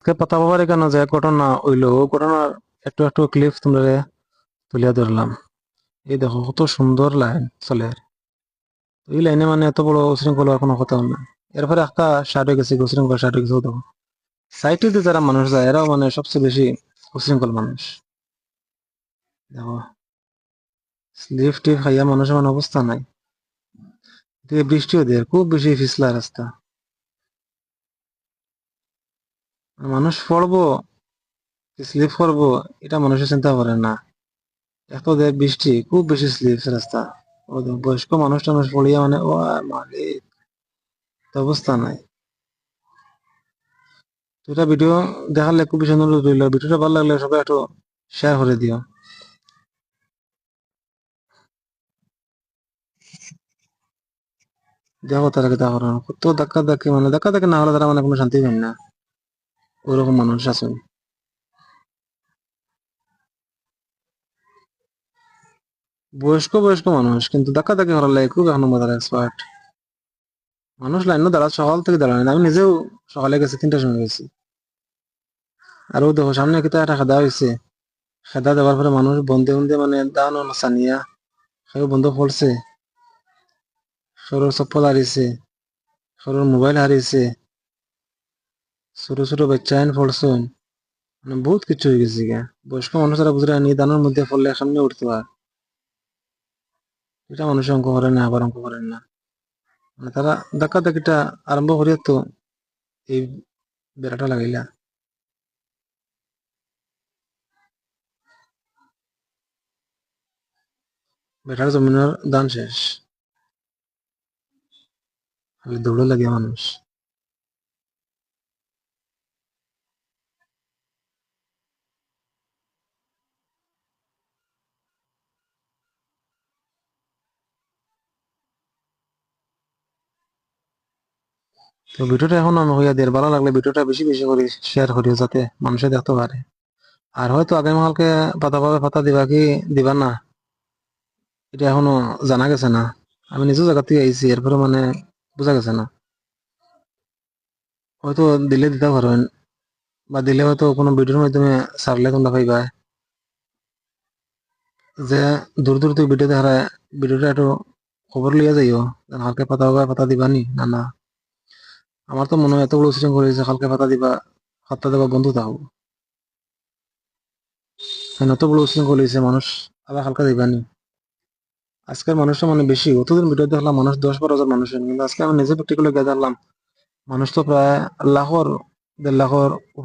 আজকে পাতা বাবার এখানে যে ঘটনা হইলো ও ঘটনার একটু একটু ক্লিপ তোমরা তুলিয়া ধরলাম। এই দেখো কত সুন্দর লাইন চলে। এই লাইনে মানে এত বড় উশৃঙ্খল হওয়ার কোনো কথা না। এরপরে একটা স্টার্ট হয়ে গেছে, উশৃঙ্খল স্টার্ট হয়ে গেছে। ও দেখো সাইটে যারা মানুষ যায় এরাও মানে সবচেয়ে বেশি উশৃঙ্খল মানুষ। দেখো স্লিপ টিপ খাইয়া মানুষের মানে অবস্থা নাই। এদিকে বৃষ্টিও দেয়, খুব বেশি পিছলা রাস্তা। মানুষ পড়বো স্লিপ করবো এটা মানুষের চিন্তা করে না। এত দেয় বৃষ্টি, খুব বেশি স্লিপ রাস্তা। ও দেখো, বয়স্ক মানুষ টানুষ পড়িয়া মানে ও মালিক, তো অবস্থা নাই। তো এটা ভিডিও দেখালে খুব বেশি অনুরোধ রইল, ভিডিওটা ভালো লাগলে সবাই একটু শেয়ার করে দিও। দেখো তারা কি দেখো কত ধাক্কা ধাক্কি, মানে ধাক্কা ধাক্কি না হলে তারা মানে কোনো শান্তি পায় না। ওইরকম মানুষ আছে। বয়স্ক বয়স্ক মানুষ কিন্তু ধাক্কা ধাক্কি করার লাগে খুব এখনো মজার এক্সপার্ট মানুষ। লাইনও দাঁড়া সকাল থেকে দাঁড়ায়, আমি নিজেও সকালে গেছি, 3টার সময় গেছি। আর ও দেখো সামনে কিতা একটা খেদা হয়েছে। খেদা দেওয়ার পরে মানুষ বন্ধে বন্ধে মানে দানো সানিয়া সেও বন্ধ পড়ছে। সরোর চপ্পল হারিয়েছে, সরোর মোবাইল হারিয়েছে, ছোট ছোট বাচ্চা আইন পড়ছে। মানে বহুত কিছু হয়ে গেছে গা। বয়স্ক মানুষেরা বুঝলে নিয়ে দানোর মধ্যে পড়লে সামনে উঠতে পারে। এটা মানুষের অঙ্ক করেন না, আবার অঙ্ক করেন না। মানে তারা ধাক্কা ধাক্কিটা আরম্ভ করিয়া তো এই বেড়াটা লাগাইলা। বেটার জমিনের দান শেষ, খালি দৌড়ে লাগে মানুষ। তো ভিডিওটা এখন আমি হইয়া দিয়ে ভালো লাগলে ভিডিওটা বেশি বেশি করে শেয়ার করিও যাতে মানুষে দেখতে পারে। আর হয়তো আগামীকালকে পাতা পাবে, পাতা দিবা কি দিবা না এটা এখনো জানা গেছে না। আমি নিজেও জায়গা থেকে আইছি, এরপরে মানে বোঝা গেছে না। হয়তো দিলে দিতে পারবেন, বা দিলে হয়তো কোনো ভিডিওর মাধ্যমে ছাড়লে তোমরা পাইবা যে দূর দূর থেকে ভিডিও দেখা ভিডিওটা একটু খবর লিয়া যাইও কালকে পাতা পাবা, পাতা দিবানি না না। আমার তো মনে হয় এতগুলো সিস্টেম করেছে, কালকে পাতা দিবা, পাতা দেবা বন্ধু থাকবো। এতগুলো সিস্টেম করেছে মানুষ, আবার হালকা দিবানি। আজকের মানুষটা মানে বেশি, অতদিন ভিডিও দেখলাম মানুষ 10-12 হাজার মানুষ, কিন্তু আজকে আমি নিজে প্র্যাকটিক্যালি গিয়ে দেখলাম মানুষ তো প্রায় লাখর 1.5 লাখর উপরে